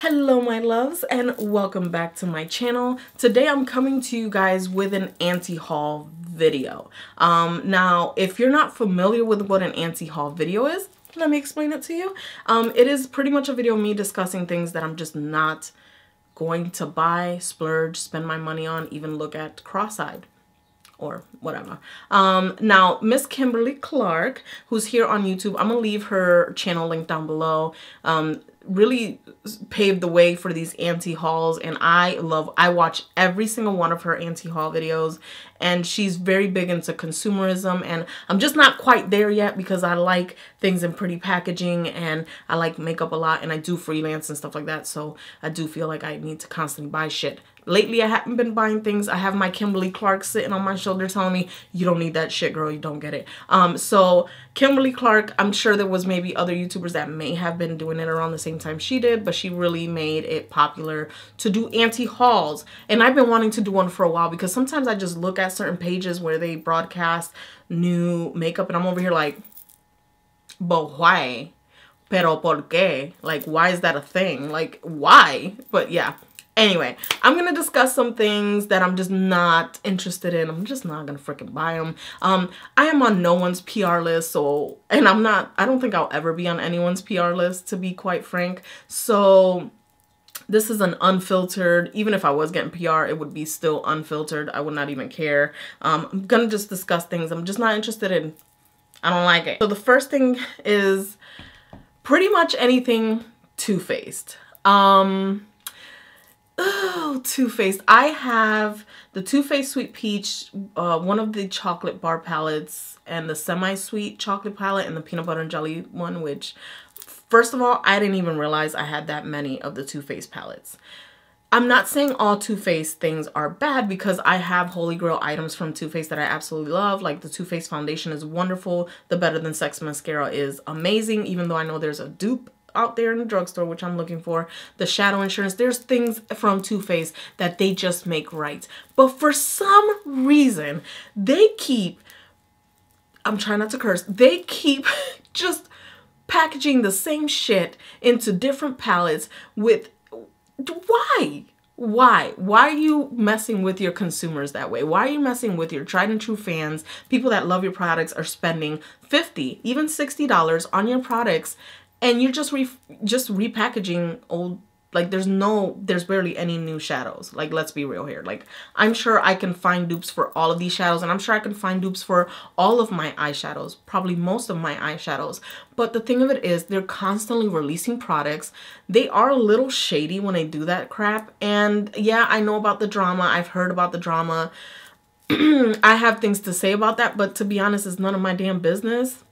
Hello my loves and welcome back to my channel. Today I'm coming to you guys with an anti-haul video. Now if you're not familiar with what an anti-haul video is, let me explain it to you. It is pretty much a video of me discussing things that I'm just not going to buy, splurge, spend my money on, even look at cross-eyed or whatever. Now Miss Kimberly Clark, who's here on YouTube, I'm gonna leave her channel link down below. Really paved the way for these anti-hauls, and I watch every single one of her anti-haul videos, and she's very big into consumerism, and I'm just not quite there yet because I like things in pretty packaging and I like makeup a lot and I do freelance and stuff like that, so I do feel like I need to constantly buy shit. Lately I haven't been buying things. I have my Kimberly Clark sitting on my shoulder telling me, you don't need that shit, girl, you don't get it. So Kimberly Clark, I'm sure there was maybe other YouTubers that may have been doing it around the same time she did, but she really made it popular to do anti-hauls. And I've been wanting to do one for a while because sometimes I just look at certain pages where they broadcast new makeup and I'm over here like, but why? Pero por qué? Like, why is that a thing? Like, why? But yeah. Anyway, I'm going to discuss some things that I'm just not interested in. I'm just not going to freaking buy them. I am on no one's PR list, so, and I don't think I'll ever be on anyone's PR list, to be quite frank. So this is an unfiltered, even if I was getting PR, it would be still unfiltered. I would not even care. I'm going to just discuss things I'm just not interested in. I don't like it. So the first thing is pretty much anything Too Faced. Oh, Too Faced. I have the Too Faced Sweet Peach, one of the chocolate bar palettes, and the semi-sweet chocolate palette, and the peanut butter and jelly one, which, first of all, I didn't even realize I had that many of the Too Faced palettes. I'm not saying all Too Faced things are bad because I have holy grail items from Too Faced that I absolutely love. Like the Too Faced foundation is wonderful. The Better Than Sex mascara is amazing, even though I know there's a dupe out there in the drugstore, which I'm looking for. The Shadow Insurance, there's things from Too Faced that they just make right. But for some reason, they keep, I'm trying not to curse, they keep just packaging the same shit into different palettes with, why? Why are you messing with your consumers that way? Why are you messing with your tried and true fans? People that love your products are spending $50, even $60 on your products, and you're just repackaging old, like there's barely any new shadows. Like, let's be real here. Like, I'm sure I can find dupes for all of these shadows, and I'm sure I can find dupes for all of my eyeshadows, probably most of my eyeshadows. But the thing of it is, they're constantly releasing products. They are a little shady when they do that crap. And yeah, I know about the drama. I've heard about the drama. I have things to say about that, but to be honest, it's none of my damn business.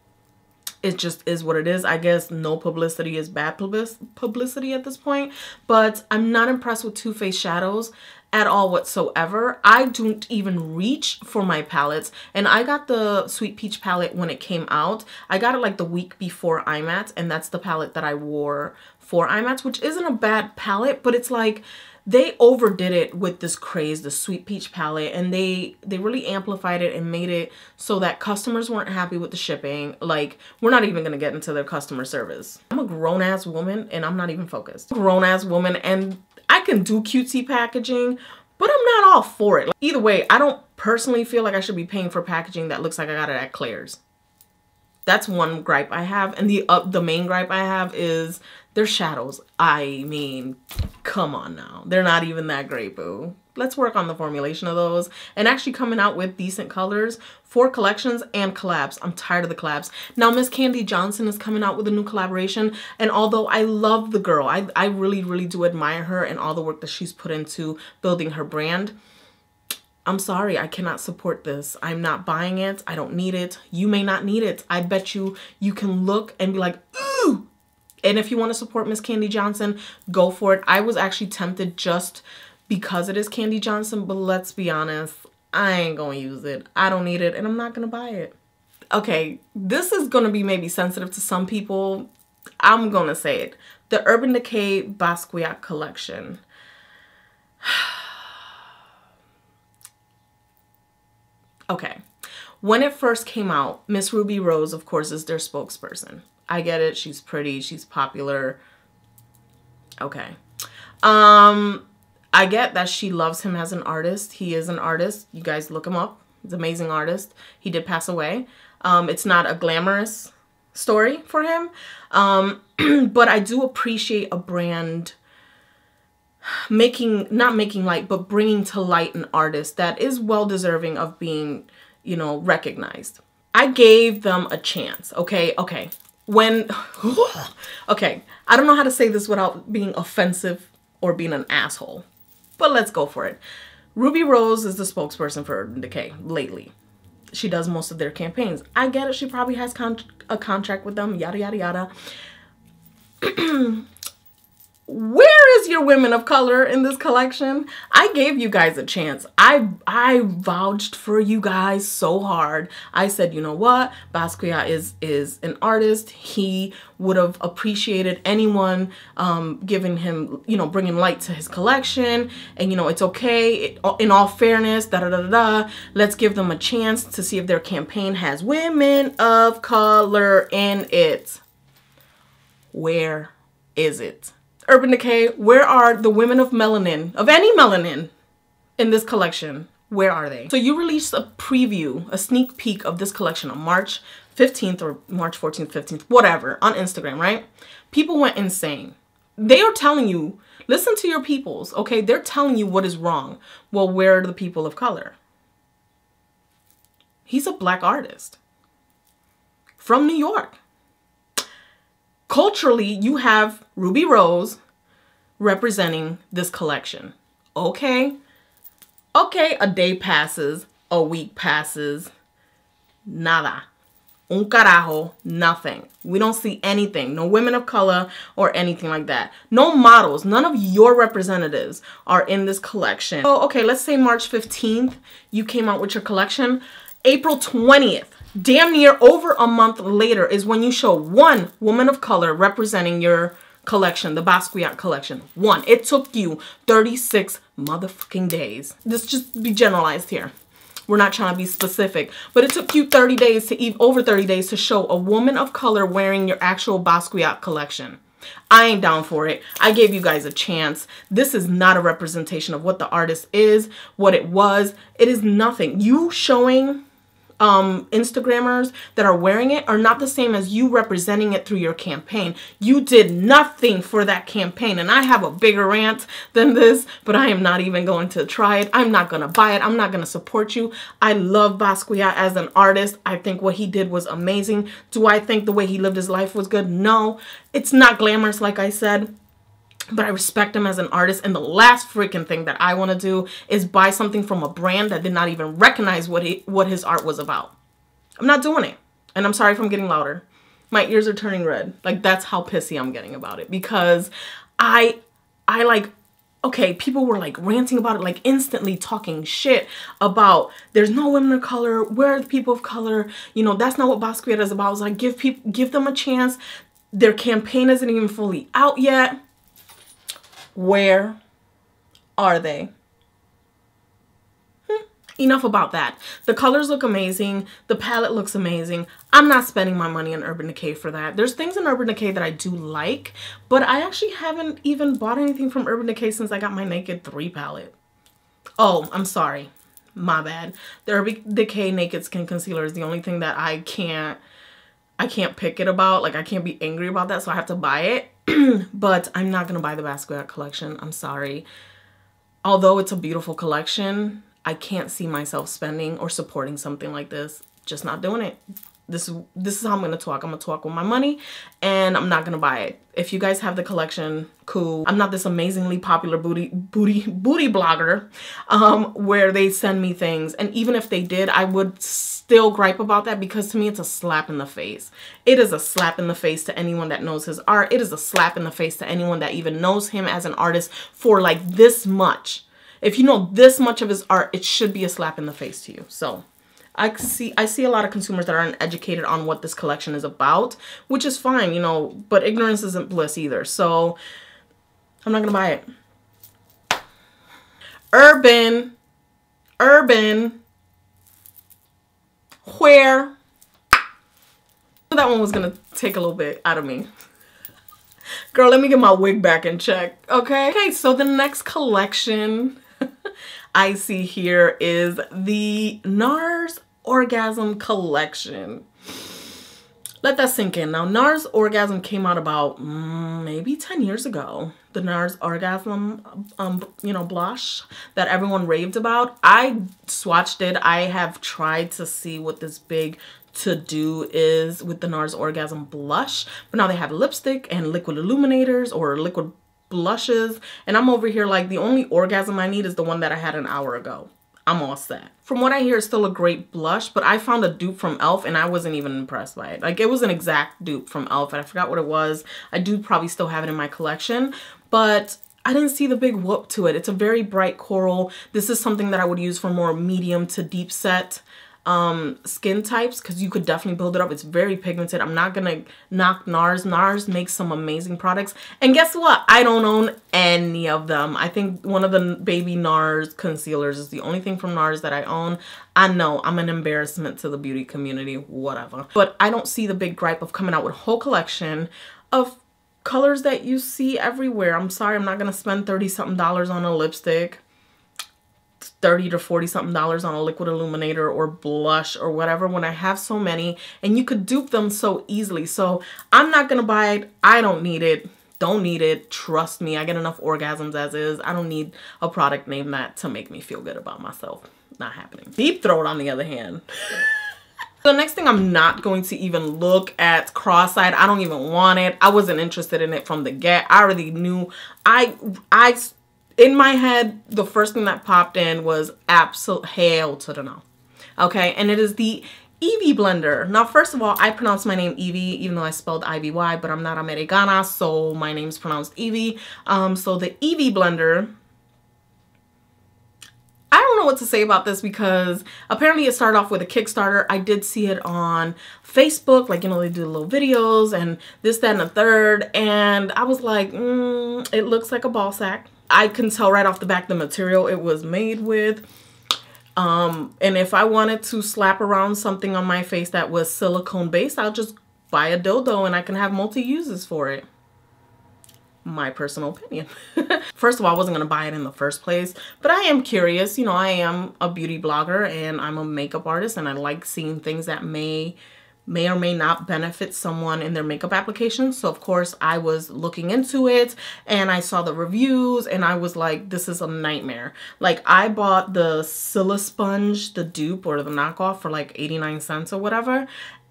It just is what it is. I guess no publicity is bad publicity at this point. But I'm not impressed with Too Faced shadows at all whatsoever. I don't even reach for my palettes. And I got the Sweet Peach palette when it came out. I got it like the week before IMATS. And that's the palette that I wore for IMATS, which isn't a bad palette. But it's like, they overdid it with this craze, the Sweet Peach palette, and they really amplified it and made it so that customers weren't happy with the shipping. Like, we're not even gonna get into their customer service. I'm a grown-ass woman and I'm not even focused. Grown-ass woman, and I can do cutesy packaging, but I'm not all for it. Like, either way, I don't personally feel like I should be paying for packaging that looks like I got it at Claire's. That's one gripe I have, and the main gripe I have is their shadows. I mean, come on now. They're not even that great, boo. Let's work on the formulation of those and actually coming out with decent colors for collections and collabs. I'm tired of the collabs. Now, Miss Candy Johnson is coming out with a new collaboration, and although I love the girl, I really, really do admire her and all the work that she's put into building her brand. I'm sorry, I cannot support this. I'm not buying it. I don't need it. You may not need it. I bet you can look and be like, ooh. And if you want to support Miss Candy Johnson, go for it. I was actually tempted just because it is Candy Johnson, but let's be honest, I ain't gonna use it. I don't need it, and I'm not gonna buy it. Okay, this is gonna be maybe sensitive to some people. I'm gonna say it. The Urban Decay Basquiat collection. Okay, when it first came out, Miss Ruby Rose, of course, is their spokesperson. I get it. She's pretty. She's popular. Okay. I get that she loves him as an artist. He is an artist. You guys look him up. He's an amazing artist. He did pass away. It's not a glamorous story for him. But I do appreciate a brand not making light, but bringing to light an artist that is well deserving of being, you know, recognized. I gave them a chance. Okay. Okay. Okay. I don't know how to say this without being offensive or being an asshole, but let's go for it. Ruby Rose is the spokesperson for Urban Decay lately. She does most of their campaigns. I get it. She probably has a contract with them, yada, yada, yada. Where is your women of color in this collection? I gave you guys a chance. I vouched for you guys so hard. I said, you know what? Basquiat is an artist. He would have appreciated anyone giving him, you know, bringing light to his collection. And, you know, it's okay. In all fairness, da-da-da-da-da. Let's give them a chance to see if their campaign has women of color in it. Where is it? Urban Decay, where are the women of melanin, of any melanin in this collection? Where are they? So you released a preview, a sneak peek of this collection on March 15th or March 14th, 15th, whatever, on Instagram, right? People went insane. They are telling you, listen to your peoples, okay? They're telling you what is wrong. Well, where are the people of color? He's a black artist from New York. Culturally, you have Ruby Rose representing this collection. Okay. Okay, a day passes, a week passes. Nada. Un carajo, nothing. We don't see anything. No women of color or anything like that. No models. None of your representatives are in this collection. So, okay, let's say March 15th, you came out with your collection. April 20th. Damn near over a month later is when you show one woman of color representing your collection, the Basquiat collection. One. It took you 36 motherfucking days. This just be generalized here. We're not trying to be specific, but it took you 30 days to over 30 days to show a woman of color wearing your actual Basquiat collection. I ain't down for it. I gave you guys a chance. This is not a representation of what the artist is, what it was. It is nothing. You showing Instagrammers that are wearing it are not the same as you representing it through your campaign. You did nothing for that campaign, and I have a bigger rant than this, but I am not even going to try it. I'm not going to buy it. I'm not going to support you. I love Basquiat as an artist. I think what he did was amazing. Do I think the way he lived his life was good? No. It's not glamorous, like I said. But I respect him as an artist. And the last freaking thing that I want to do is buy something from a brand that did not even recognize what his art was about. I'm not doing it. And I'm sorry if I'm getting louder. My ears are turning red. Like, that's how pissy I'm getting about it. Because I like, okay, people were like ranting about it, like instantly talking shit about there's no women of color. Where are the people of color? You know, that's not what Basquiat is about. I was like, give them a chance. Their campaign isn't even fully out yet. Where are they? Enough about that. The colors look amazing. The palette looks amazing. I'm not spending my money on Urban Decay for that. There's things in Urban Decay that I do like, but I actually haven't even bought anything from Urban Decay since I got my Naked 3 palette. Oh, I'm sorry. My bad. The Urban Decay Naked Skin Concealer is the only thing that I can't pick it about. Like, I can't be angry about that, so I have to buy it. But I'm not going to buy the Basquiat collection. I'm sorry. Although it's a beautiful collection, I can't see myself spending or supporting something like this. Just not doing it. This is how I'm going to talk. I'm going to talk with my money, and I'm not going to buy it. If you guys have the collection, cool. I'm not this amazingly popular booty blogger where they send me things. And even if they did, I would still gripe about that, because to me, it's a slap in the face. It is a slap in the face to anyone that knows his art. It is a slap in the face to anyone that even knows him as an artist for like this much. If you know this much of his art, it should be a slap in the face to you. So I see a lot of consumers that aren't educated on what this collection is about, which is fine, you know, but ignorance isn't bliss either. So I'm not going to buy it. Urban, where? That one was going to take a little bit out of me. Girl, let me get my wig back in check, okay? Okay, so the next collection I see here is the NARS Orgasm Collection. Let that sink in. Now, NARS Orgasm came out about maybe 10 years ago. The NARS Orgasm, blush that everyone raved about. I swatched it. I have tried to see what this big to-do is with the NARS Orgasm blush. But now they have lipstick and liquid illuminators or liquid blushes. And I'm over here like the only orgasm I need is the one that I had an hour ago. I'm all set. From what I hear, it's still a great blush, but I found a dupe from e.l.f. and I wasn't even impressed by it. Like, it was an exact dupe from e.l.f. and I forgot what it was. I do probably still have it in my collection, but I didn't see the big whoop to it. It's a very bright coral. This is something that I would use for more medium to deep set skin types, because you could definitely build it up. It's very pigmented. I'm not gonna knock NARS. NARS makes some amazing products, and guess what? I don't own any of them. I think one of the baby NARS concealers is the only thing from NARS that I own. I know I'm an embarrassment to the beauty community, whatever, but I don't see the big gripe of coming out with a whole collection of colors that you see everywhere. I'm sorry, I'm not gonna spend $30-something on a lipstick, $30 to $40-something on a liquid illuminator or blush or whatever when I have so many, and you could dupe them so easily. So I'm not gonna buy it. I don't need it. Don't need it. Trust me, I get enough orgasms as is. I don't need a product named that to make me feel good about myself. Not happening. Deep Throat, on the other hand. The next thing, I'm not going to even look at cross-eyed. I don't even want it. I wasn't interested in it from the get. I already knew. In my head, the first thing that popped in was absolute hell to the no. Okay, and it is the Evie blender. Now, first of all, I pronounce my name Evie, even though I spelled I-V-Y, but I'm not Americana, so my name's pronounced Evie. So the Evie blender, I don't know what to say about this because apparently it started off with a Kickstarter. I did see it on Facebook, like, you know, they do little videos and this, that, and the third, and I was like, it looks like a ball sack. I can tell right off the back the material it was made with. And if I wanted to slap around something on my face that was silicone based, I'll just buy a dildo and I can have multi-uses for it. My personal opinion. First of all, I wasn't going to buy it in the first place, but I am curious. You know, I am a beauty blogger and I'm a makeup artist, and I like seeing things that may or may not benefit someone in their makeup applications. So of course I was looking into it and I saw the reviews and I was like, this is a nightmare. Like, I bought the Silla Sponge, the dupe or the knockoff, for like 89 cents or whatever.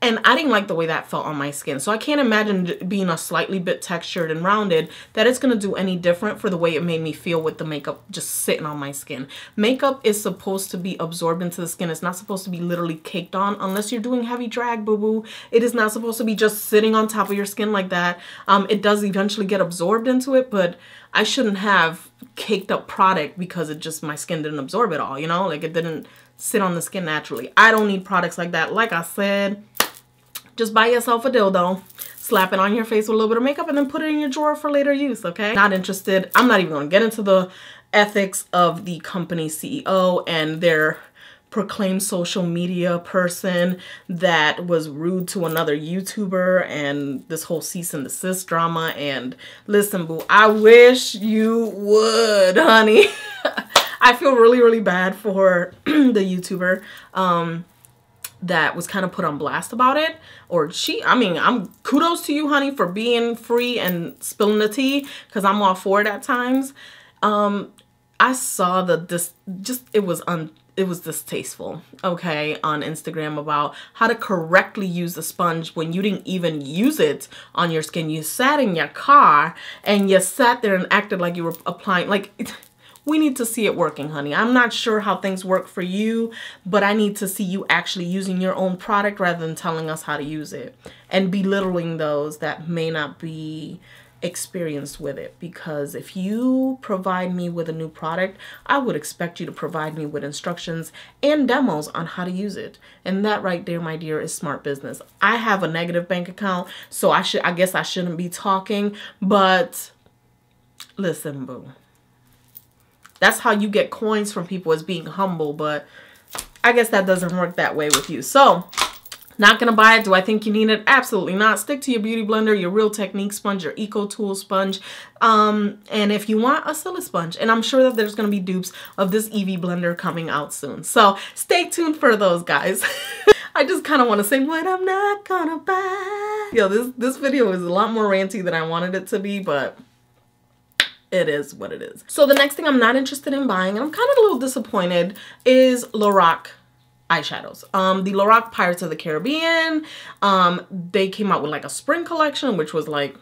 And I didn't like the way that felt on my skin. So I can't imagine being a slightly bit textured and rounded that it's going to do any different for the way it made me feel with the makeup just sitting on my skin. Makeup is supposed to be absorbed into the skin. It's not supposed to be literally caked on unless you're doing heavy drag, boo-boo. It is not supposed to be just sitting on top of your skin like that. It does eventually get absorbed into it, but I shouldn't have caked up product because it just, my skin didn't absorb it all, you know? Like, it didn't sit on the skin naturally. I don't need products like that. Like I said, just buy yourself a dildo, slap it on your face with a little bit of makeup, and then put it in your drawer for later use, okay? Not interested. I'm not even going to get into the ethics of the company CEO and their proclaimed social media person that was rude to another YouTuber and this whole cease and desist drama. And listen, boo, I wish you would, honey. I feel really, really bad for the YouTuber that was kind of put on blast about it. Or I mean, kudos to you, honey, for being free and spilling the tea, because I'm all for it at times. I saw it was distasteful, okay, on Instagram about how to correctly use the sponge when you didn't even use it on your skin. You sat in your car and you sat there and acted like you were applying, like, we need to see it working, honey. I'm not sure how things work for you, but I need to see you actually using your own product rather than telling us how to use it and belittling those that may not be experienced with it. Because if you provide me with a new product, I would expect you to provide me with instructions and demos on how to use it. And that right there, my dear, is smart business. I have a negative bank account, so I guess I shouldn't be talking, but listen, boo. That's how you get coins from people, as being humble, but I guess that doesn't work that way with you. So Not gonna buy it. Do I think you need it? Absolutely not. Stick to your beauty blender, your Real Technique sponge, your Eco Tool sponge, and if you want a Silly sponge. And I'm sure that there's gonna be dupes of this Eevee blender coming out soon. So stay tuned for those, guys. I just kind of want to say what I'm not gonna buy. Yo, this video is a lot more ranty than I wanted it to be, but it is what it is. So the next thing I'm not interested in buying, and I'm kind of a little disappointed, is Lorac eyeshadows. The Lorac Pirates of the Caribbean, they came out with like a spring collection, which was like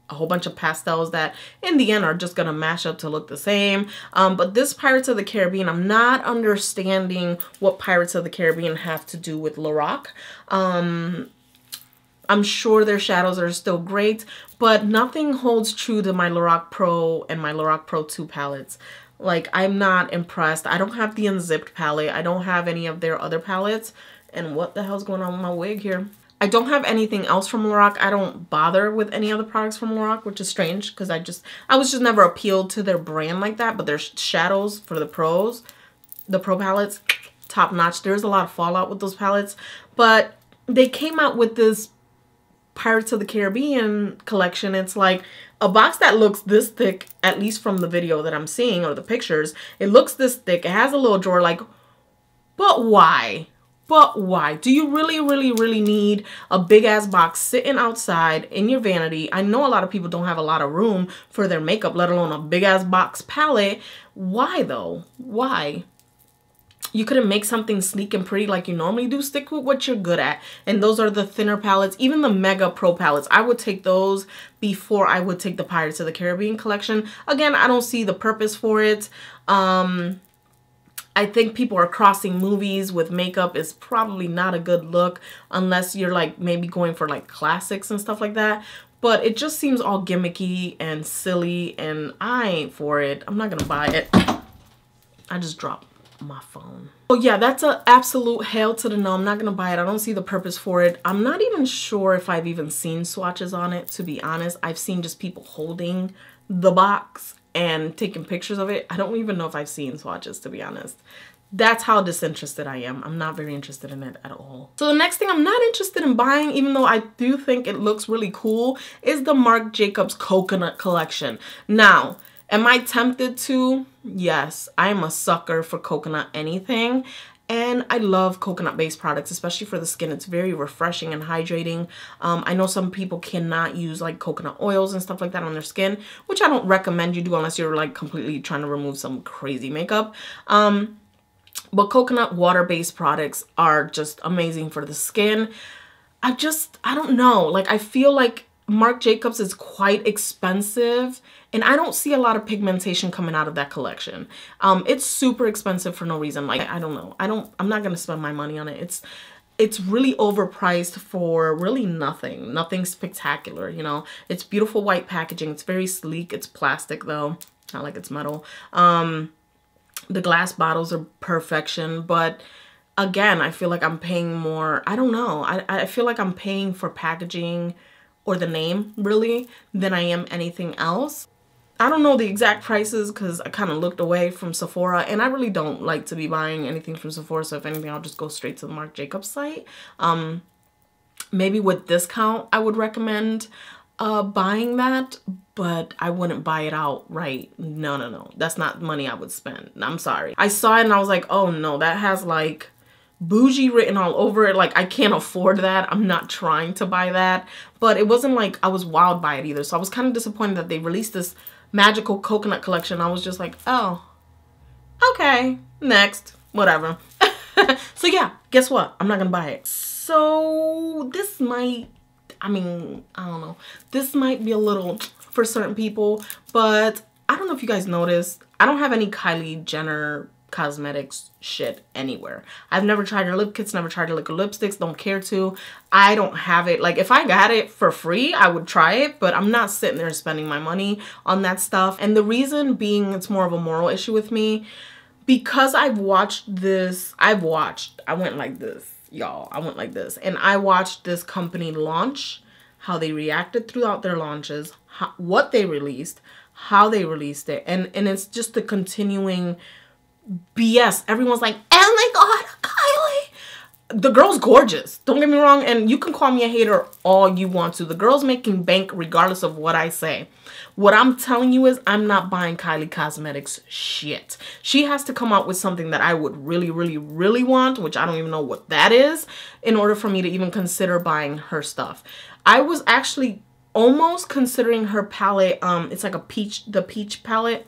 a whole bunch of pastels that in the end are just gonna mash up to look the same. But this Pirates of the Caribbean, I'm not understanding what Pirates of the Caribbean have to do with Lorac. I'm sure their shadows are still great, but nothing holds true to my Lorac Pro and my Lorac Pro 2 palettes. Like, I'm not impressed. I don't have the Unzipped palette. I don't have any of their other palettes. And what the hell's going on with my wig here? I don't have anything else from Lorac. I don't bother with any other products from Lorac, which is strange because I was just never appealed to their brand like that. But their shadows for the pros, the pro palettes, top notch. There's a lot of fallout with those palettes. But they came out with this Pirates of the Caribbean collection. It's like a box that looks this thick, at least from the video that I'm seeing or the pictures. It looks this thick. It has a little drawer. Like, but why? But why? Do you really, really, really need a big ass box sitting outside in your vanity? I know a lot of people don't have a lot of room for their makeup, let alone a big ass box palette. Why though? Why? You couldn't make something sleek and pretty like you normally do. Stick with what you're good at. And those are the thinner palettes. Even the Mega Pro palettes, I would take those before I would take the Pirates of the Caribbean collection. Again, I don't see the purpose for it. I think people are crossing movies with makeup is probably not a good look unless you're like maybe going for like classics and stuff like that. But it just seems all gimmicky and silly and I ain't for it. I'm not gonna buy it. I just dropped my phone. Oh yeah, that's an absolute hell to the no. I'm not gonna buy it. I don't see the purpose for it. I'm not even sure if I've even seen swatches on it, to be honest. I've seen just people holding the box and taking pictures of it. I don't even know if I've seen swatches, to be honest. That's how disinterested I am. I'm not very interested in it at all. So the next thing I'm not interested in buying, even though I do think it looks really cool, is the Marc Jacobs Coconut Collection. Now, am I tempted to? Yes, I'm a sucker for coconut anything. And I love coconut-based products, especially for the skin. It's very refreshing and hydrating. I know some people cannot use like coconut oils and stuff like that on their skin, which I don't recommend you do unless you're like completely trying to remove some crazy makeup. But coconut water-based products are just amazing for the skin. I don't know. Like, I feel like Marc Jacobs is quite expensive and I don't see a lot of pigmentation coming out of that collection. It's super expensive for no reason. Like, I don't know. I'm not gonna spend my money on it. It's really overpriced for really nothing spectacular, you know. It's beautiful white packaging. It's very sleek. It's plastic though, not like it's metal. The glass bottles are perfection, but again, I feel like I'm paying more. I don't know. I feel like I'm paying for packaging or the name really than I am anything else. I don't know the exact prices because I kind of looked away from Sephora and I really don't like to be buying anything from Sephora. So if anything, I'll just go straight to the Marc Jacobs site. Maybe with discount, I would recommend buying that, but I wouldn't buy it outright. No. That's not money I would spend. I'm sorry. I saw it and I was like, oh no, that has like bougie written all over it. Like, I can't afford that. I'm not trying to buy that. But it wasn't like I was wowed by it either. So I was kind of disappointed that they released this magical coconut collection. I was just like, oh, okay, next, whatever. So yeah, guess what? I'm not gonna buy it. So this might, I mean, I don't know. This might be a little for certain people, but I don't know if you guys noticed. I don't have any Kylie Jenner cosmetics shit anywhere. I've never tried her lip kits, never tried her liquid lipsticks, don't care to. I don't have it. Like, if I got it for free, I would try it, but I'm not sitting there spending my money on that stuff. And the reason being, it's more of a moral issue with me, because I've watched this, I went like this, y'all. I went like this. And I watched this company launch, how they reacted throughout their launches, what they released, how they released it. And it's just the continuing BS. Everyone's like, oh my God, Kylie. the girl's gorgeous. Don't get me wrong. And you can call me a hater all you want to. The girl's making bank regardless of what I say. What I'm telling you is I'm not buying Kylie Cosmetics shit. She has to come out with something that I would really, really, really want, which I don't even know what that is, in order for me to even consider buying her stuff. I was actually almost considering her palette. It's like the peach palette,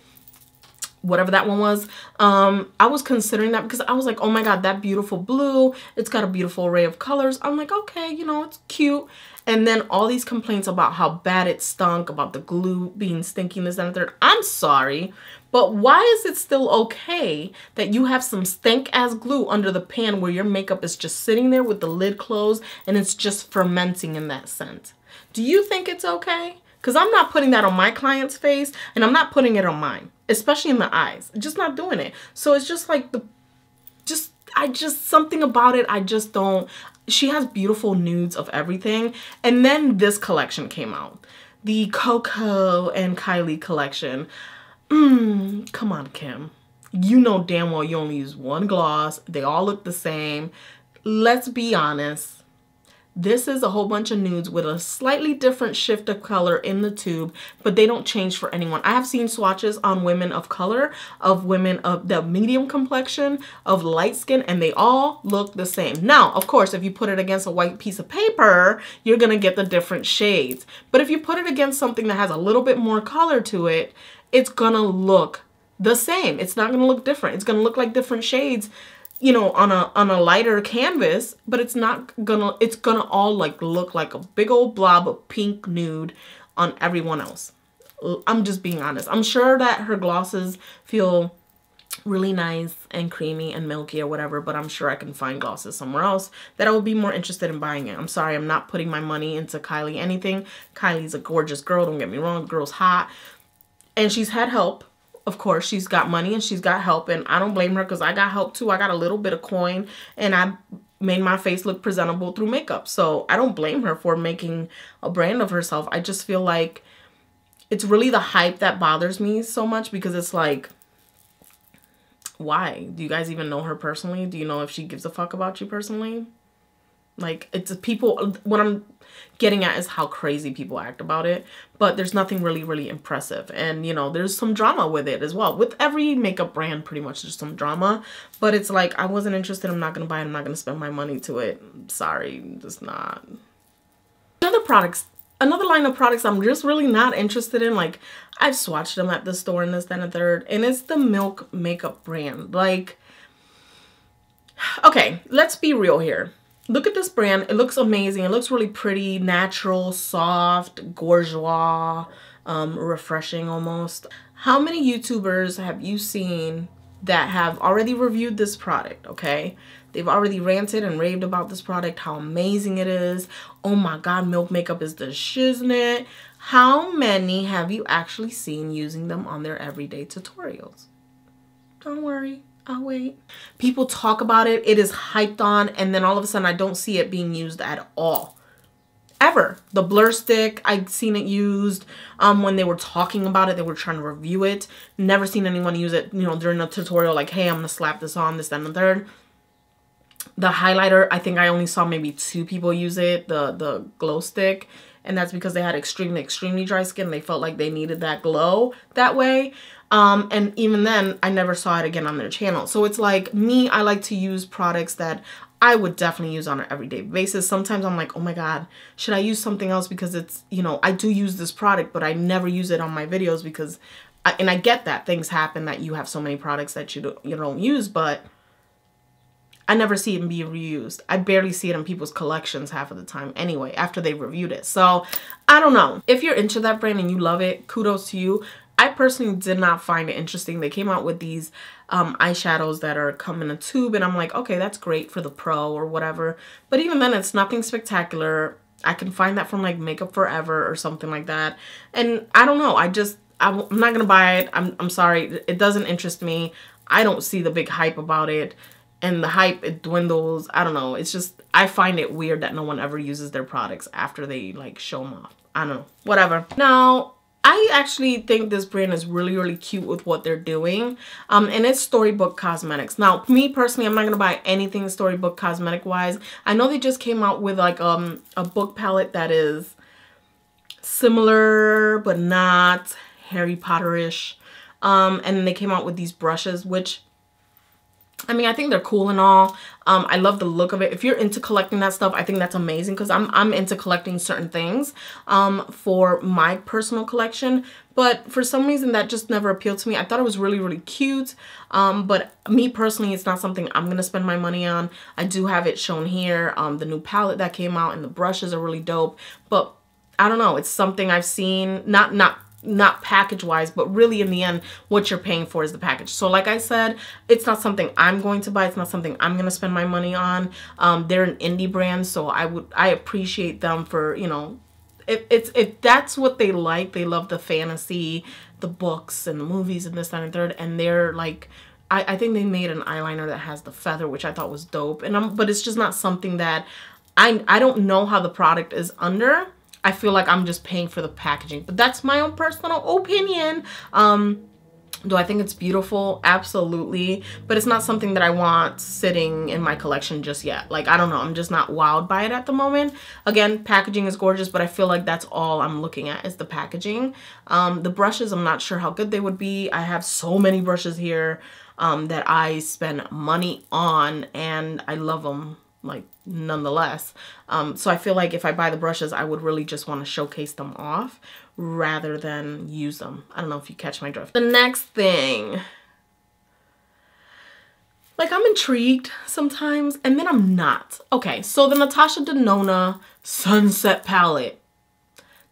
whatever that one was. I was considering that because I was like, oh my God, that beautiful blue. It's got a beautiful array of colors. I'm like, okay, you know, it's cute. And then all these complaints about how bad it stunk, about the glue being stinky, this and the third. I'm sorry, but why is it still okay that you have some stank ass glue under the pan where your makeup is just sitting there with the lid closed and it's just fermenting in that scent? Do you think it's okay? Because I'm not putting that on my client's face and I'm not putting it on mine, especially in the eyes. I'm just not doing it. So it's just like something about it. I just don't. She has beautiful nudes of everything. And then this collection came out. The Coco and Kylie collection. Come on, Kim. You know damn well you only use one gloss. They all look the same. Let's be honest. This is a whole bunch of nudes with a slightly different shift of color in the tube, but they don't change for anyone. I have seen swatches on women of color, of women of the medium complexion, of light skin, and they all look the same. Now, of course, if you put it against a white piece of paper, you're gonna get the different shades. But if you put it against something that has a little bit more color to it, it's gonna look the same. It's not gonna look different. It's gonna look like different shades, you know, on a lighter canvas, but it's gonna all like look like a big old blob of pink nude on everyone else. I'm just being honest. I'm sure that her glosses feel really nice and creamy and milky or whatever, but I'm sure I can find glosses somewhere else that I would be more interested in buying it. I'm sorry, I'm not putting my money into Kylie anything. Kylie's a gorgeous girl, don't get me wrong. The girl's hot and she's had help. Of course, she's got money and she's got help, and I don't blame her because I got help too. I got a little bit of coin and I made my face look presentable through makeup. So I don't blame her for making a brand of herself. I just feel like it's really the hype that bothers me so much, because it's like, why? Do you guys even know her personally? Do you know if she gives a fuck about you personally? Like, it's people, what I'm getting at is how crazy people act about it, but there's nothing really, really impressive. And, you know, there's some drama with it as well. With every makeup brand, pretty much there's some drama, but it's like, I wasn't interested. I'm not going to buy it. I'm not going to spend my money to it. Sorry, just not. Another line of products I'm just really not interested in. Like, I've swatched them at the store and this, then a third, and it's the Milk makeup brand. Like, okay, let's be real here. Look at this brand. It looks amazing. It looks really pretty, natural, soft, bourgeois, refreshing almost. How many YouTubers have you seen that have already reviewed this product, okay? They've already ranted and raved about this product, how amazing it is. Oh my God, Milk makeup is the shiznit. How many have you actually seen using them on their everyday tutorials? Don't worry. I'll wait. People talk about it. It is hyped on. And then all of a sudden I don't see it being used at all. Ever. The blur stick, I've seen it used when they were talking about it. They were trying to review it. Never seen anyone use it, you know, during a tutorial like, hey, I'm going to slap this on, this, then, and the third. The highlighter, I think I only saw maybe 2 people use it. The glow stick. And that's because they had extremely, extremely dry skin. They felt like they needed that glow that way. And even then, I never saw it again on their channel. So it's like me, I like to use products that I would definitely use on an everyday basis. Sometimes I'm like, oh my God, should I use something else? Because it's, you know, I do use this product, but I never use it on my videos because, and I get that things happen that you have so many products that you don't use, but I never see it be reused. I barely see it in people's collections half of the time anyway, after they've reviewed it. So I don't know. If you're into that brand and you love it, kudos to you. I personally did not find it interesting. They came out with these eyeshadows that are come in a tube, and I'm like, okay, that's great for the pro or whatever. But even then, it's nothing spectacular. I can find that from like Makeup Forever or something like that. And I don't know. I'm not going to buy it. I'm sorry. It doesn't interest me. I don't see the big hype about it. And the hype, it dwindles. I don't know. It's just, I find it weird that no one ever uses their products after they like show them off. I don't know. Whatever. Now, I actually think this brand is really, really cute with what they're doing. And it's Storybook Cosmetics. Now, me personally, I'm not going to buy anything Storybook Cosmetic wise. I know they just came out with like a book palette that is similar, but not Harry Potter-ish. And then they came out with these brushes, which, I mean, I think they're cool and all. I love the look of it. If you're into collecting that stuff, I think that's amazing because I'm into collecting certain things for my personal collection. But for some reason, that just never appealed to me. I thought it was really, really cute. But me personally, it's not something I'm going to spend my money on. I do have it shown here. The new palette that came out and the brushes are really dope. But I don't know. It's something I've seen, not package wise, but really in the end, what you're paying for is the package. So like I said, it's not something I'm going to buy. It's not something I'm going to spend my money on. They're an indie brand, so I appreciate them for, you know, if that's what they like. They love the fantasy, the books and the movies and this, that, and third. And they're like, I think they made an eyeliner that has the feather, which I thought was dope. But it's just not something that I don't know how the product is under. I feel like I'm just paying for the packaging, but that's my own personal opinion. Do I think it's beautiful? Absolutely. But it's not something that I want sitting in my collection just yet. Like, I don't know. I'm just not wowed by it at the moment. Again, packaging is gorgeous, but I feel like that's all I'm looking at is the packaging. The brushes, I'm not sure how good they would be. I have so many brushes here that I spend money on, and I love them, like, nonetheless. So I feel like if I buy the brushes, I would really just want to showcase them off rather than use them. I don't know if you catch my drift. The next thing, like, I'm intrigued sometimes and then I'm not. Okay, so the Natasha Denona Sunset Palette.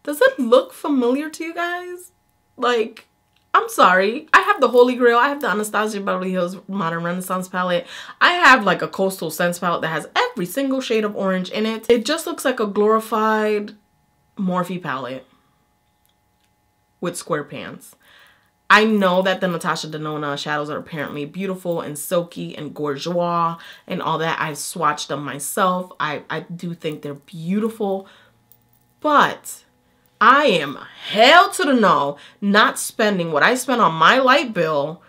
Does it look familiar to you guys? Like, I'm sorry. I have the Holy Grail. I have the Anastasia Beverly Hills Modern Renaissance palette. I have like a Coastal Scents palette that has every single shade of orange in it. It just looks like a glorified Morphe palette with square pants. I know that the Natasha Denona shadows are apparently beautiful and silky and gorgeois and all that. I've swatched them myself. I do think they're beautiful, but I am hell to the no not spending what I spent on my light bill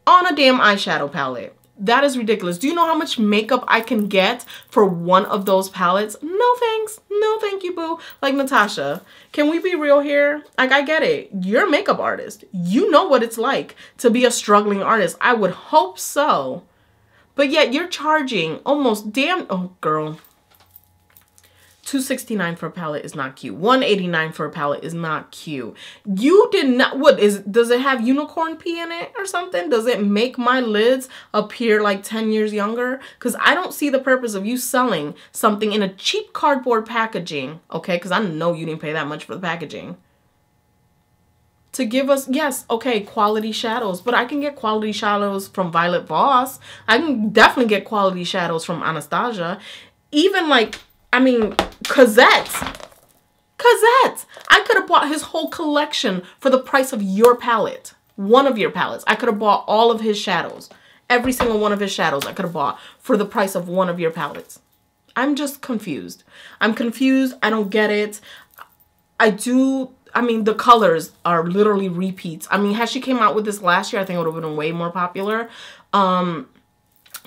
on a damn eyeshadow palette. That is ridiculous. Do you know how much makeup I can get for one of those palettes? No thanks. No thank you, boo. Like, Natasha, can we be real here? Like, I get it. You're a makeup artist. You know what it's like to be a struggling artist. I would hope so. But yet you're charging almost damn... Oh, girl. $269 for a palette is not cute. $189 for a palette is not cute. You did not, does it have unicorn pee in it or something? Does it make my lids appear like 10 years younger? Because I don't see the purpose of you selling something in a cheap cardboard packaging, okay? Because I know you didn't pay that much for the packaging. To give us, yes, okay, quality shadows. But I can get quality shadows from Violet Voss. I can definitely get quality shadows from Anastasia. Even like, I mean, Cosette. I could have bought his whole collection for the price of your palette. One of your palettes. I could have bought all of his shadows. Every single one of his shadows I could have bought for the price of one of your palettes. I'm just confused. I'm confused. I don't get it. I mean, the colors are literally repeats. I mean, had she came out with this last year, I think it would have been way more popular.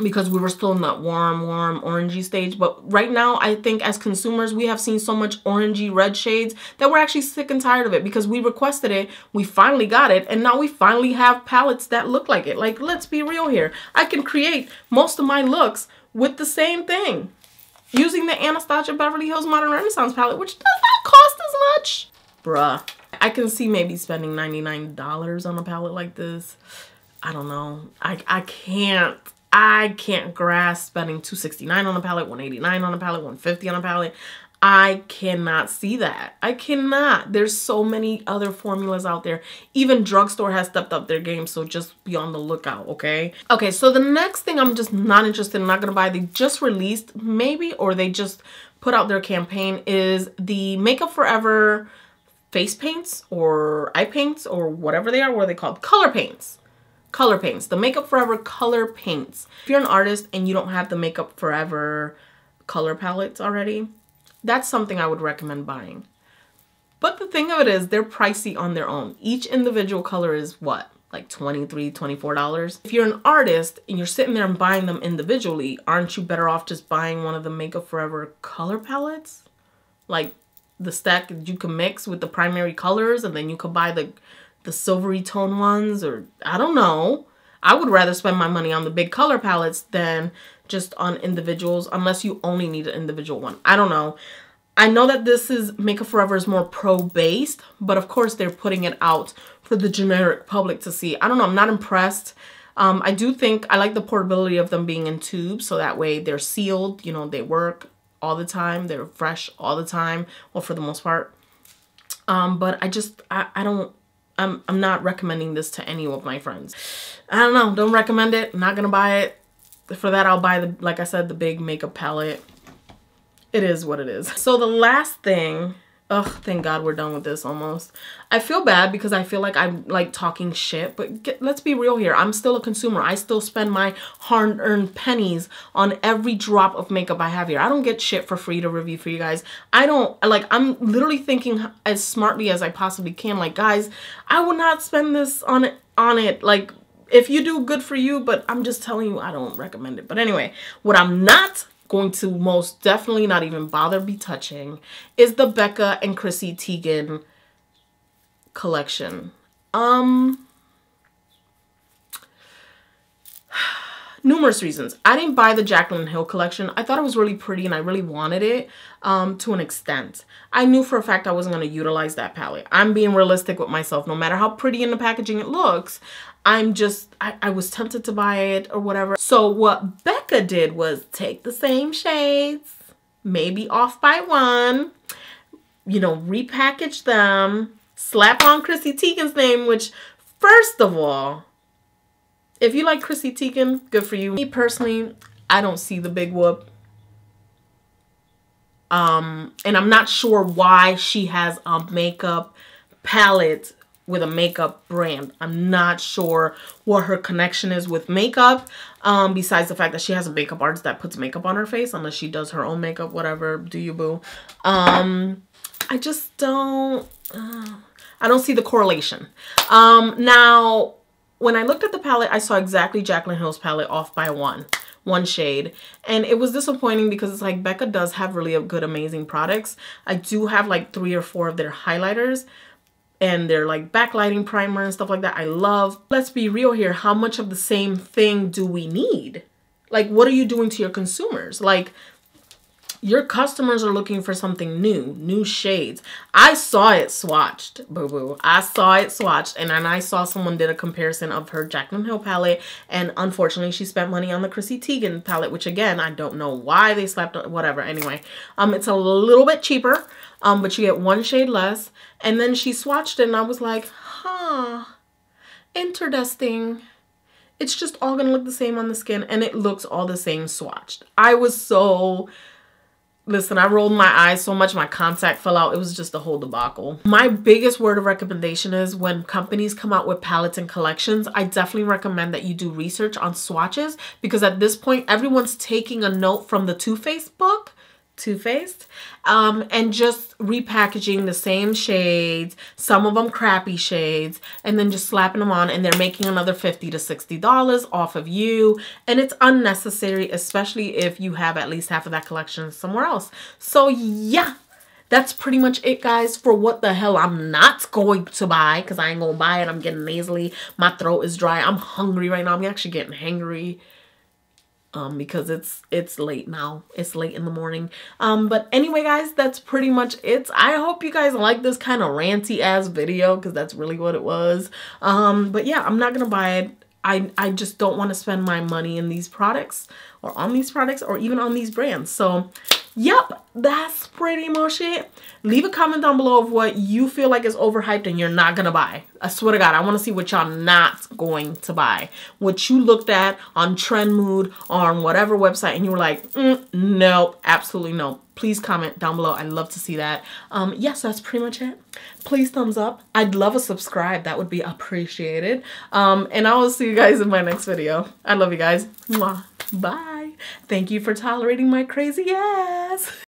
Because we were still in that warm, orangey stage. But right now, I think as consumers, we have seen so much orangey red shades that we're actually sick and tired of it because we requested it, we finally got it, and now we finally have palettes that look like it. Like, let's be real here. I can create most of my looks with the same thing using the Anastasia Beverly Hills Modern Renaissance palette, which does not cost as much. Bruh. I can see maybe spending $99 on a palette like this. I don't know. I can't grasp spending $269 on a palette, $189 on a palette, $150 on a palette. I cannot see that. I cannot. There's so many other formulas out there. Even drugstore has stepped up their game, so just be on the lookout, okay? Okay, so the next thing I'm just not interested in, not gonna buy, they just released, maybe, or they just put out their campaign, is the Makeup Forever face paints or eye paints or whatever they are. What are they called? Color paints. Color paints, the Makeup Forever color paints. If you're an artist and you don't have the Makeup Forever color palettes already, that's something I would recommend buying. But the thing of it is, they're pricey on their own. Each individual color is what? Like $23, $24. If you're an artist and you're sitting there and buying them individually, aren't you better off just buying one of the Makeup Forever color palettes? Like the stack that you can mix with the primary colors, and then you could buy the silvery tone ones, or I don't know. I would rather spend my money on the big color palettes than just on individuals, unless you only need an individual one. I don't know. I know that this is Makeup Forever is more pro-based, but of course they're putting it out for the generic public to see. I don't know. I'm not impressed. I do think I like the portability of them being in tubes, so that way they're sealed. You know, they work all the time. They're fresh all the time. Well, for the most part. But I'm not recommending this to any of my friends. I don't know. Don't recommend it. I'm not going to buy it. For that, I'll buy the, like I said, the big makeup palette. It is what it is. So the last thing, ugh, thank God we're done with this almost. I feel bad because I feel like I'm like talking shit, but let's be real here. I'm still a consumer. I still spend my hard-earned pennies on every drop of makeup I have here. I don't get shit for free to review for you guys. I don't, like, I'm literally thinking as smartly as I possibly can. Like, guys, I would not spend this on it. Like, if you do, good for you, but I'm just telling you, I don't recommend it. But anyway, what I'm not going to most definitely not even bother be touching is the Becca and Chrissy Teigen collection. Numerous reasons. I didn't buy the Jaclyn Hill collection. I thought it was really pretty and I really wanted it to an extent. I knew for a fact I wasn't going to utilize that palette. I'm being realistic with myself. No matter how pretty in the packaging it looks, I was tempted to buy it or whatever. So what Becca did was take the same shades, maybe off by one, you know, repackage them, slap on Chrissy Teigen's name, which, first of all, if you like Chrissy Teigen, good for you. Me personally, I don't see the big whoop. And I'm not sure why she has a makeup palette with a makeup brand. I'm not sure what her connection is with makeup, besides the fact that she has a makeup artist that puts makeup on her face, unless she does her own makeup, whatever, do you boo. I just don't, I don't see the correlation. Now, when I looked at the palette, I saw exactly Jaclyn Hill's palette off by one shade, and it was disappointing because it's like Becca does have really good, amazing products. I do have like 3 or 4 of their highlighters, and they're like backlighting primer and stuff like that. I love. Let's be real here. How much of the same thing do we need? Like, what are you doing to your consumers? Like, your customers are looking for something new shades. I saw it swatched, boo-boo. I saw it swatched, and then I saw someone did a comparison of her Jaclyn Hill palette, and unfortunately she spent money on the Chrissy Teigen palette, which again, I don't know why they slapped on, whatever. Anyway, it's a little bit cheaper, but you get 1 shade less, and then she swatched it, and I was like, huh, interesting. It's just all gonna look the same on the skin, and it looks all the same swatched. I was so... Listen, I rolled my eyes so much my contact fell out. It was just a whole debacle. My biggest word of recommendation is when companies come out with palettes and collections, I definitely recommend that you do research on swatches, because at this point, everyone's taking a note from the Too Faced book, Too Faced, and just repackaging the same shades, some of them crappy shades, and then just slapping them on, and they're making another $50 to $60 off of you, and it's unnecessary, especially if you have at least half of that collection somewhere else. So yeah, that's pretty much it, guys, for what the hell I'm not going to buy, because I ain't gonna buy it. I'm getting nasally, my throat is dry, I'm hungry right now. I'm actually getting hangry. Because it's late now. It's late in the morning. But anyway, guys, that's pretty much it. I hope you guys like this kind of ranty ass video, because that's really what it was. But yeah, I'm not gonna buy it. I just don't want to spend my money in these products, or on these products, or even on these brands. So yep, that's pretty much it. Leave a comment down below of what you feel like is overhyped and you're not gonna buy. I swear to God, I want to see what y'all not going to buy. What you looked at on Trendmood or on whatever website and you were like, no, absolutely no. Please comment down below. I'd love to see that. Yes, that's pretty much it. Please thumbs up. I'd love a subscribe. That would be appreciated. And I will see you guys in my next video. I love you guys. Mwah. Bye. Thank you for tolerating my crazy ass.